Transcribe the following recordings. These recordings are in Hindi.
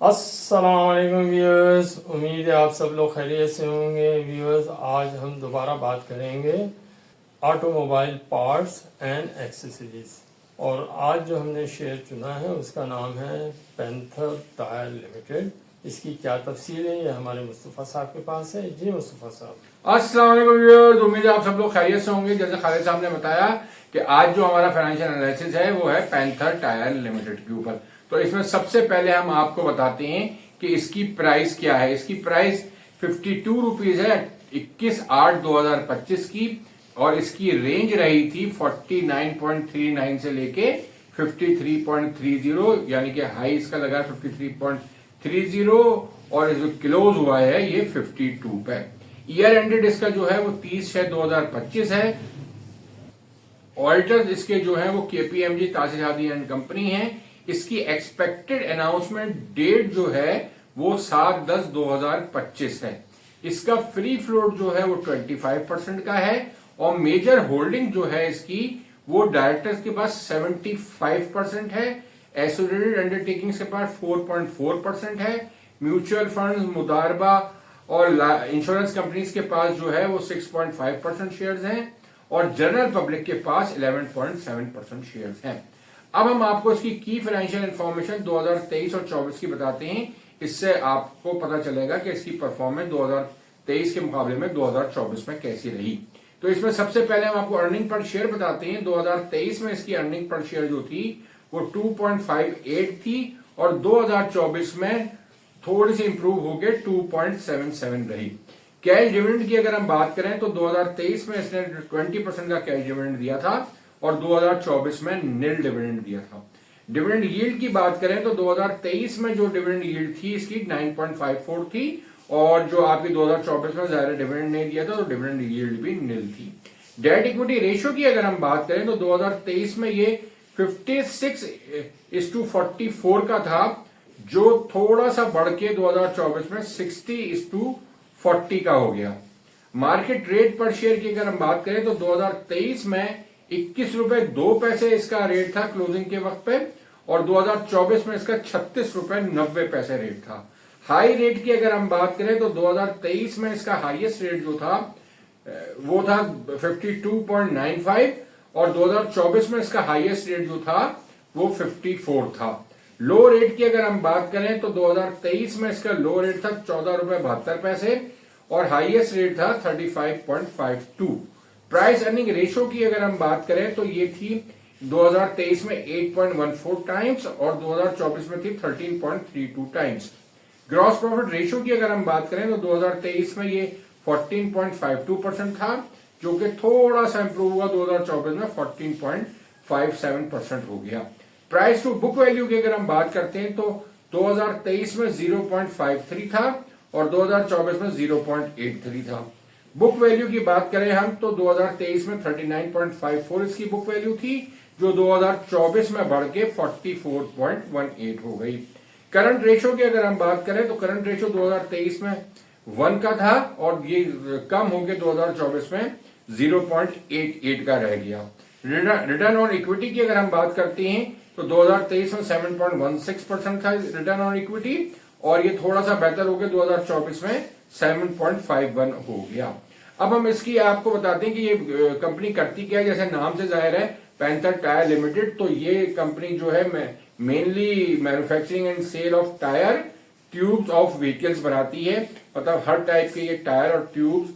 अस्सलामुअलैकुम व्यूअर्स, उम्मीद है आप सब लोग खैरियत से होंगे। व्यूअर्स, आज हम दोबारा बात करेंगे ऑटोमोबाइल पार्ट्स एंड एक्सेसरीज। और आज जो हमने शेयर चुना है उसका नाम है पैंथर टायर लिमिटेड। इसकी क्या तफसील है ये हमारे मुस्तफ़ा साहब के पास है। जी मुस्तफ़ा साहब। अस्सलाम वालेकुम व्यूअर्स, उम्मीद है आप सब लोग खैरियत से होंगे। जैसे खालिद साहब ने बताया कि आज जो हमारा फाइनेंशियल एनालिसिस है वो है पैंथर टायर लिमिटेड के ऊपर। तो इसमें सबसे पहले हम आपको बताते हैं कि इसकी प्राइस क्या है। इसकी प्राइस 52 रुपीज है 21/8/2025 की, और इसकी रेंज रही थी 49.39 से लेके 53.30, यानी कि हाई इसका लगा 53.30 और जो क्लोज हुआ है ये 52 पे। ईयर एंडेड इसका जो है वो 30/6/2025 है। ऑडिटर्स इसके जो है वो केपीएमजी तासिर हादी एंड कंपनी है। इसकी एक्सपेक्टेड अनाउंसमेंट डेट जो है वो 7/10/2025 है। इसका फ्री फ्लोट जो है वो 25% का है, और मेजर होल्डिंग जो है इसकी वो डायरेक्टर्स के पास 75% है, एसोसिएटेड अंडरटेकिंग्स के पास 4.4% है, म्यूचुअल फंड्स, मुदारबा और इंश्योरेंस कंपनीज के पास जो है वो 6.5% शेयर्स हैं, और जनरल पब्लिक के पास 11.7% शेयर्स हैं। अब हम आपको इसकी की फाइनेंशियल इंफॉर्मेशन 2023 और 24 की बताते हैं। इससे आपको पता चलेगा कि इसकी परफॉर्मेंस 2023 के मुकाबले में 2024 में कैसी रही। तो इसमें सबसे पहले हम आपको अर्निंग पर शेयर बताते हैं। 2023 में इसकी अर्निंग पर शेयर जो थी वो 2.58 थी, और 2024 में थोड़ी सी इंप्रूव होकर 2.77 रही। कैश डिविडेंड की अगर हम बात करें तो 2023 में इसने 20% का कैश डिविडेंड दिया था, और 2024 में नील डिविडेंड दिया था। डिविडेंड यील्ड की बात करें तो 2023 में जो डिविडेंड यील्ड थी इसकी 9.54 थी, और जो आपकी 2024 में ज्यादा डिविडेंड नहीं दिया था तो डिविडेंड यील्ड भी नील थी। डेट इक्विटी रेशियो की अगर हम बात करें तो 2023 में ये 56:44 का था, जो थोड़ा सा बढ़ के 2024 में 60:40 का हो गया। मार्केट रेट पर शेयर की अगर हम बात करें तो 2023 में 21 रुपए 2 पैसे इसका रेट था क्लोजिंग के वक्त पे, और 2024 में इसका 36 रुपए 90 पैसे रेट था। हाई रेट की अगर हम बात करें तो 2023 में इसका हाईएस्ट रेट जो था वो था 52.95, और 2024 में इसका हाईएस्ट रेट जो था वो 54 था। लो रेट की अगर हम बात करें तो 2023 में इसका लो रेट था 14 रुपए 72 पैसे, और हाईएस्ट रेट था 35.52। प्राइस अर्निंग रेशियो की अगर हम बात करें तो ये थी 2023 में 8.14 टाइम्स, और 2024 में थी 13.32 टाइम्स। ग्रॉस प्रॉफिट रेशियो की अगर हम बात करें तो 2023 में ये 14.52% था, जो कि थोड़ा सा इंप्रूव हुआ 2024 में 14.57% हो गया। प्राइस टू बुक वैल्यू की अगर हम बात करते हैं तो 2023 में 0.53 था, और 2024 में 0.83 था। बुक वैल्यू की बात करें हम तो 2023 में 39.54 इसकी बुक वैल्यू थी, जो 2024 में बढ़ के 44.18 हो गई। करंट रेशियो की अगर हम बात करें तो करंट रेशियो 2023 में 1 का था, और ये कम होकर 2024 में 0.88 का रह गया। रिटर्न ऑन इक्विटी की अगर हम बात करते हैं तो 2023 में 7.16% था रिटर्न ऑन इक्विटी, और ये थोड़ा सा बेहतर हो गया 2024 में 7.51 हो गया। अब हम इसकी आपको बताते हैं कि ये कंपनी करती क्या है। जैसे नाम से जाहिर है पैंथर टायर लिमिटेड, तो ये कंपनी जो है mainly manufacturing and sale of tyre tubes of vehicles बनाती है। मतलब हर टाइप के ये टायर और ट्यूब्स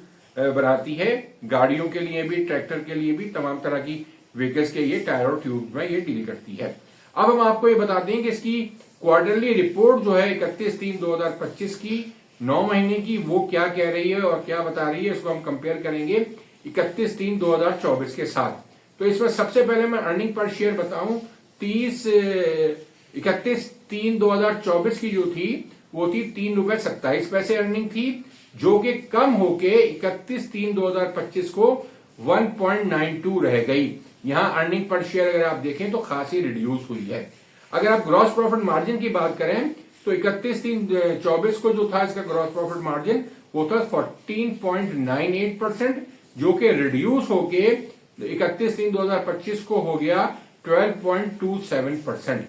बनाती है, गाड़ियों के लिए भी, ट्रैक्टर के लिए भी, तमाम तरह की व्हीकल्स के ये टायर और ट्यूब्स में ये डील करती है। अब हम आपको ये बताते हैं कि इसकी क्वार्टरली रिपोर्ट जो है 31/3/2025 की 9 महीने की, वो क्या कह रही है और क्या बता रही है, इसको हम कंपेयर करेंगे 31/3/2024 के साथ। तो इसमें सबसे पहले मैं अर्निंग पर शेयर बताऊं 31/3/2024 की जो थी वो थी 3 रुपए 27 पैसे अर्निंग थी, जो कि कम होके 31/3/2025 को 1.92 रह गई। यहां अर्निंग पर शेयर अगर आप देखें तो खासी रिड्यूस हुई है। अगर आप ग्रॉस प्रॉफिट मार्जिन की बात करें तो 31/3/24 को जो था इसका ग्रॉस प्रॉफिट मार्जिन वो था 14.98%, जो कि रिड्यूस होके 31/3/2025 को हो गया 12.27%।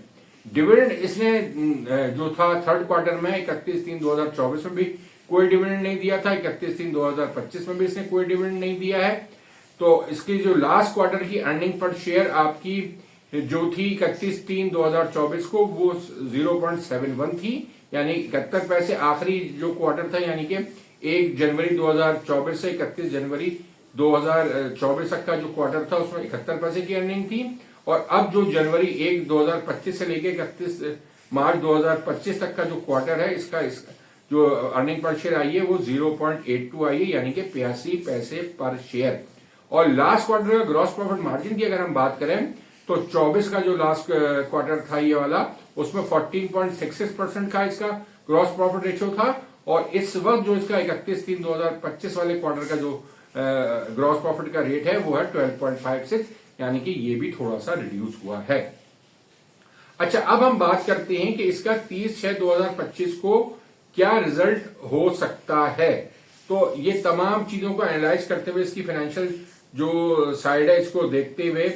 डिविडेंड इसने जो था थर्ड क्वार्टर में 31/3/2024 में भी कोई डिविडेंड नहीं दिया था, 31/3/2025 में भी इसने कोई डिविडेंड नहीं दिया है। तो इसकी जो लास्ट क्वार्टर की अर्निंग पर शेयर आपकी जो थी 31/3/2024 को वो 0.71 थी, यानी 71 पैसे। आखिरी जो क्वार्टर था यानी कि 1 जनवरी 2024 से 31 जनवरी 2024 तक का जो क्वार्टर था उसमें 71 पैसे की अर्निंग थी। और अब जो जनवरी 1 2025 से लेके 31 मार्च 2025 तक का जो क्वार्टर है इसका जो अर्निंग पर शेयर आई है वो 0.82 आई है, यानी कि 82 पैसे पर शेयर। और लास्ट क्वार्टर का ग्रॉस प्रॉफिट मार्जिन की अगर हम बात करें तो 24 का जो लास्ट क्वार्टर था ये वाला, उसमें 14.66% का इसका ग्रॉस प्रॉफिट रेशियो था। और इस वक्त जो इसका 31/3/2025 वाले क्वार्टर का जो ग्रॉस प्रॉफिट का रेट है वो है 12.56, यानी कि ये भी थोड़ा सा रिड्यूस हुआ है। अच्छा, अब हम बात करते हैं कि इसका 30/6/2025 को क्या रिजल्ट हो सकता है। तो ये तमाम चीजों को एनालाइज करते हुए इसकी फाइनेंशियल जो साइड है इसको देखते हुए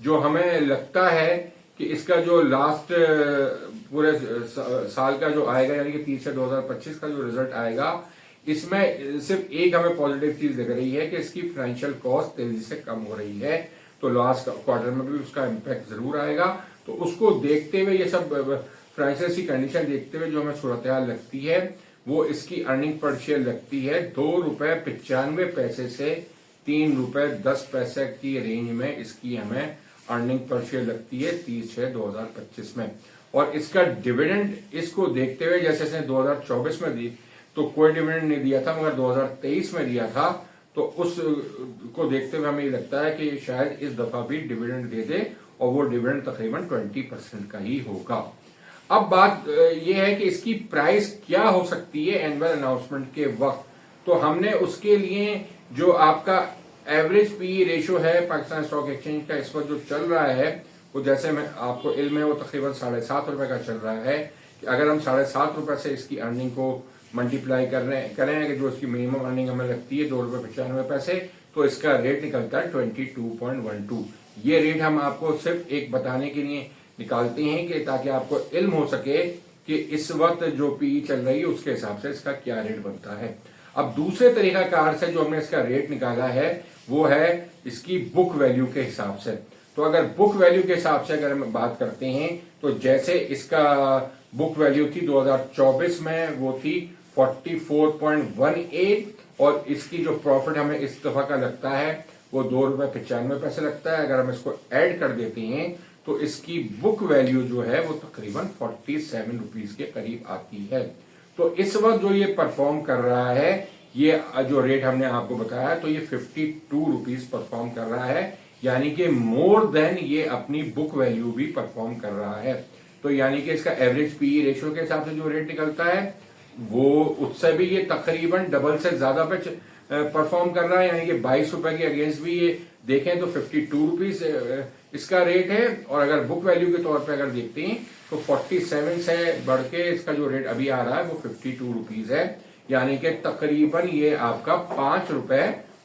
जो हमें लगता है कि इसका जो लास्ट पूरे साल का जो आएगा यानी कि 30/6/2025 का जो रिजल्ट आएगा, इसमें सिर्फ एक हमें पॉजिटिव चीज दिख रही है कि इसकी फाइनेंशियल कॉस्ट तेजी से कम हो रही है। तो लास्ट क्वार्टर में भी उसका इम्पैक्ट जरूर आएगा। तो उसको देखते हुए ये सब फाइनेंशियल की कंडीशन देखते हुए जो हमें सूरत हाल लगती है वो इसकी अर्निंग पर शेयर लगती है ₹2.95 से ₹3.10 की रेंज में इसकी हमें अर्निंग पर शेयर लगती है 30/6/2025 में। और इसका डिविडेंड इसको देखते हुए जैसे इसने 2024 में दी तो कोई डिविडेंड नहीं दिया था, मगर 2023 में दिया था, तो उसको देखते हुए हमें ये लगता है कि शायद इस दफा भी डिविडेंड दे दे और वो डिविडेंड तकरीबन 20% का ही होगा। अब बात यह है कि इसकी प्राइस क्या हो सकती है एनुअल अनाउंसमेंट के वक्त। तो हमने उसके लिए जो आपका एवरेज पी रेशियो है पाकिस्तान स्टॉक एक्सचेंज का इस वक्त जो चल रहा है वो जैसे मैं आपको इल्म है वो तकरीबन ₹7.5 का चल रहा है। कि अगर हम ₹7.5 से इसकी अर्निंग को मल्टीप्लाई करें कि जो इसकी मिनिमम अर्निंग हमें लगती है ₹2.95, तो इसका रेट निकलता है 22.12। ये रेट हम आपको सिर्फ एक बताने के लिए निकालते हैं कि ताकि आपको इल्म हो सके कि इस वक्त जो पीई चल रही है उसके हिसाब से इसका क्या रेट बनता है। अब दूसरे तरीकाकार से जो हमने इसका रेट निकाला है वो है इसकी बुक वैल्यू के हिसाब से। तो अगर बुक वैल्यू के हिसाब से अगर हम बात करते हैं तो जैसे इसका बुक वैल्यू थी 2024 में वो थी 44.18 और इसकी जो प्रॉफिट हमें इस दफा का लगता है वो ₹2.95 लगता है। अगर हम इसको ऐड कर देते हैं तो इसकी बुक वैल्यू जो है वो तकरीबन ₹47 के करीब आती है। तो इस वक्त जो ये परफॉर्म कर रहा है, ये जो रेट हमने आपको बताया तो ये ₹52 परफॉर्म कर रहा है, यानी कि मोर देन ये अपनी बुक वैल्यू भी परफॉर्म कर रहा है। तो यानी कि इसका एवरेज पीई रेशियो के हिसाब से जो रेट निकलता है वो उससे भी ये तकरीबन डबल से ज्यादा पे परफॉर्म कर रहा है, यानी कि ₹22 के अगेंस्ट भी ये देखें तो ₹52 इसका रेट है। और अगर बुक वैल्यू के तौर पे अगर देखते हैं तो 47 से बढ़ के इसका जो रेट अभी आ रहा है वो ₹52 है, यानी कि तकरीबन ये आपका ₹5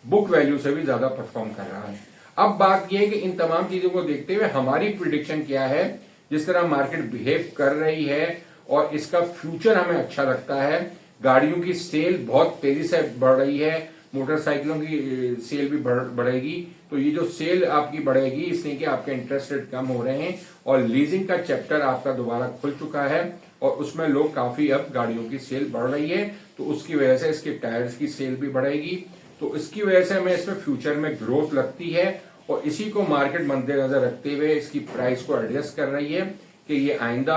बुक वैल्यू से भी ज्यादा परफॉर्म कर रहा है। अब बात यह है कि इन तमाम चीजों को देखते हुए हमारी प्रिडिक्शन क्या है, जिस तरह मार्केट बिहेव कर रही है और इसका फ्यूचर हमें अच्छा लगता है। गाड़ियों की सेल बहुत तेजी से बढ़ रही है, मोटरसाइकिलों की सेल भी बढ़ेगी। तो ये जो सेल आपकी बढ़ेगी इसलिए कि आपके इंटरेस्ट रेट कम हो रहे हैं और लीजिंग का चैप्टर आपका दोबारा खुल चुका है और उसमें लोग काफी अब गाड़ियों की सेल बढ़ रही है, तो उसकी वजह से इसके टायर्स की सेल भी बढ़ेगी। तो इसकी वजह से हमें इसमें फ्यूचर में ग्रोथ लगती है और इसी को मार्केट मद्देनजर रखते हुए इसकी प्राइस को एडजस्ट कर रही है कि ये आइंदा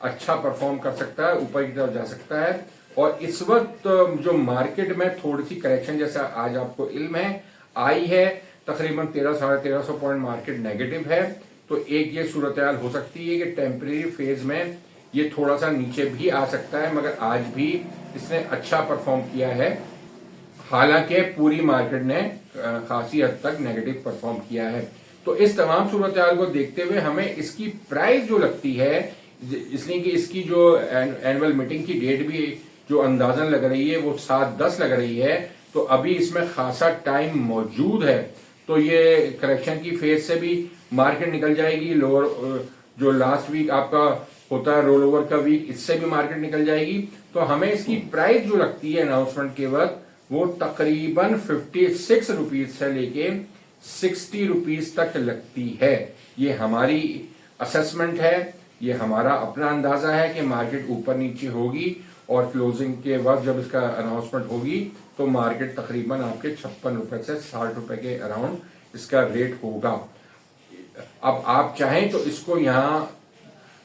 अच्छा परफॉर्म कर सकता है, ऊपर की तरफ जा सकता है। और इस वक्त जो मार्केट में थोड़ी सी करेक्शन जैसा आज आपको इल्म है आई है, तकरीबन 1300-1350 पॉइंट मार्केट नेगेटिव है। तो एक ये सूरत हाल हो सकती है कि टेम्परेरी फेज में ये थोड़ा सा नीचे भी आ सकता है, मगर आज भी इसने अच्छा परफॉर्म किया है, हालांकि पूरी मार्केट ने खासी हद तक नेगेटिव परफॉर्म किया है। तो इस तमाम सूरत हाल को देखते हुए हमें इसकी प्राइस जो लगती है, इसलिए कि इसकी जो एनुअल मीटिंग की डेट भी जो अंदाजन लग रही है वो 7-10 लग रही है, तो अभी इसमें खासा टाइम मौजूद है। तो ये करेक्शन की फेज से भी मार्केट निकल जाएगी, लोअर जो लास्ट वीक आपका होता है रोल ओवर का वीक, इससे भी मार्केट निकल जाएगी। तो हमें इसकी प्राइस जो लगती है अनाउंसमेंट के वक्त वो तकरीबन 56 रुपीज से लेके 60 रुपीज तक लगती है। ये हमारी असेसमेंट है, ये हमारा अपना अंदाजा है कि मार्केट ऊपर नीचे होगी और क्लोजिंग के वक्त जब इसका अनाउंसमेंट होगी तो मार्केट तकरीबन आपके 56 रुपए से 60 रुपए के अराउंड इसका रेट होगा। अब आप चाहें तो इसको यहां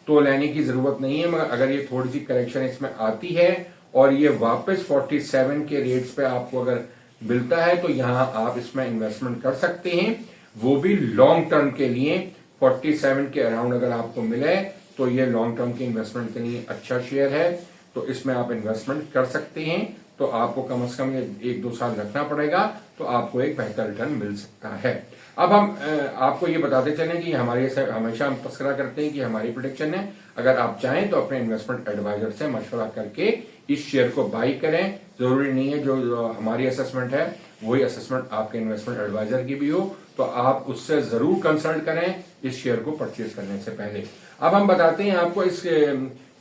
तो लेने की जरूरत नहीं है, मगर अगर ये थोड़ी सी करेक्शन इसमें आती है और ये वापस 47 के रेट्स पे आपको अगर मिलता है तो यहां आप इसमें इन्वेस्टमेंट कर सकते हैं, वो भी लॉन्ग टर्म के लिए। 47 के अराउंड अगर आपको मिले तो ये लॉन्ग टर्म के इन्वेस्टमेंट के लिए अच्छा शेयर है, तो इसमें आप इन्वेस्टमेंट कर सकते हैं। तो आपको कम से कम ये 1-2 साल रखना पड़ेगा तो आपको एक बेहतर रिटर्न मिल सकता है। अब हम आपको ये बताते चलें कि हमारे हमेशा हम तस्करा करते हैं कि हमारी प्रोडिक्शन है। अगर आप चाहें तो अपने इन्वेस्टमेंट एडवाइजर से मशवरा करके इस शेयर को बाई करें। जरूरी नहीं है जो हमारी असेसमेंट है वही असेसमेंट आपके इन्वेस्टमेंट एडवाइजर की भी हो, तो आप उससे जरूर कंसल्ट करें इस शेयर को परचेज करने से पहले। अब हम बताते हैं आपको इस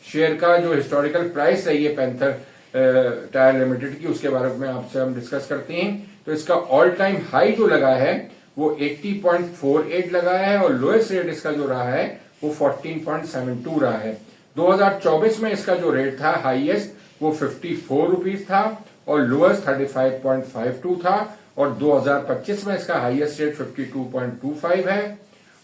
शेयर का जो हिस्टोरिकल प्राइस रही है पैंथर टायर लिमिटेड की, उसके बारे में आपसे हम डिस्कस करते हैं। तो इसका ऑल टाइम हाई जो लगा है वो 80.48 लगा है और लोएस्ट रेट इसका जो रहा है वो 14.72 रहा है। 2024 में इसका जो रेट था हाईएस्ट वो 54 रुपीज था और लोएस्ट 35.52 था, और 2025 में इसका हाईएस्ट रेट 52.25 है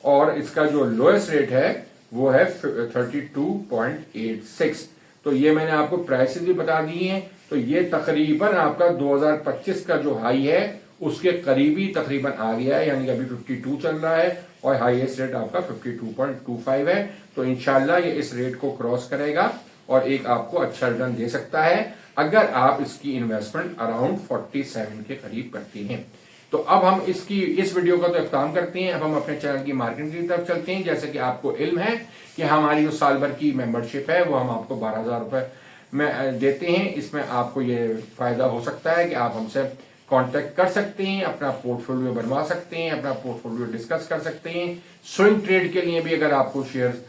और इसका जो लोएस्ट रेट है वो है 32.86। तो ये मैंने आपको प्राइसेस भी बता दी हैं। तो ये तकरीबन आपका 2025 का जो हाई है उसके करीबी तकरीबन आ गया है, यानी कि अभी 52 चल रहा है और हाईएस्ट रेट आपका 52.25 है। तो इंशाल्लाह ये इस रेट को क्रॉस करेगा और एक आपको अच्छा रिटर्न दे सकता है अगर आप इसकी इन्वेस्टमेंट अराउंड 47 के करीब करते हैं। तो अब हम इस वीडियो का तो इख्तिताम करते हैं। अब हम अपने चैनल की मार्केटिंग की तरफ चलते हैं। जैसे कि आपको इल्म है कि हमारी जो साल भर की मेंबरशिप है वो हम आपको 12,000 रुपए में देते हैं। इसमें आपको ये फायदा हो सकता है कि आप हमसे कांटेक्ट कर सकते हैं, अपना पोर्टफोलियो बनवा सकते हैं, अपना पोर्टफोलियो डिस्कस कर सकते हैं। स्विंग ट्रेड के लिए भी अगर आपको शेयर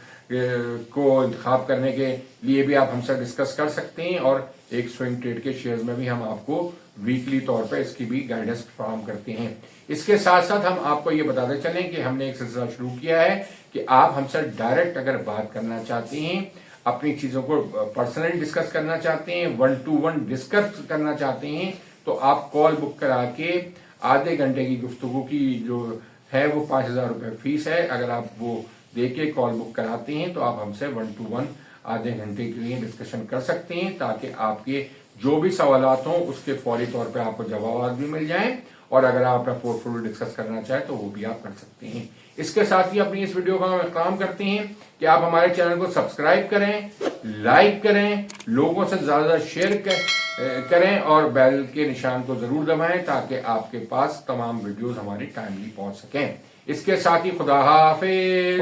को इंतखाब करने के लिए भी आप हमसे डिस्कस कर सकते हैं, और एक स्विंग ट्रेड के शेयर्स में भी हम आपको वीकली तौर पे इसकी भी गाइडेंस फराहम करते हैं। इसके साथ साथ हम आपको ये बताते चलें कि हमने एक सिलसिला शुरू किया है कि आप हमसे डायरेक्ट अगर बात करना चाहते हैं, अपनी चीजों को पर्सनली डिस्कस करना चाहते हैं, 1-to-1 डिस्कस करना चाहते हैं, तो आप कॉल बुक करा के आधे घंटे की गुफ्तगू की जो है वो 5,000 रुपए फीस है। अगर आप वो दे के कॉल बुक कराते हैं तो आप हमसे 1-to-1 आधे घंटे के लिए डिस्कशन कर सकते हैं, ताकि आपके जो भी सवालात हों उसके फौरी तौर पे आपको जवाब भी मिल जाएं, और अगर आप अपना पोर्टफोलियो डिस्कस करना चाहें तो वो भी आप कर सकते हैं। इसके साथ ही अपनी इस वीडियो का हम काम करते हैं कि आप हमारे चैनल को सब्सक्राइब करें, लाइक करें, लोगों से ज्यादा शेयर करें और बेल के निशान को जरूर दबाएं ताकि आपके पास तमाम वीडियोस हमारी टाइमली पहुंच सकें। इसके साथ ही खुदा हाफिज।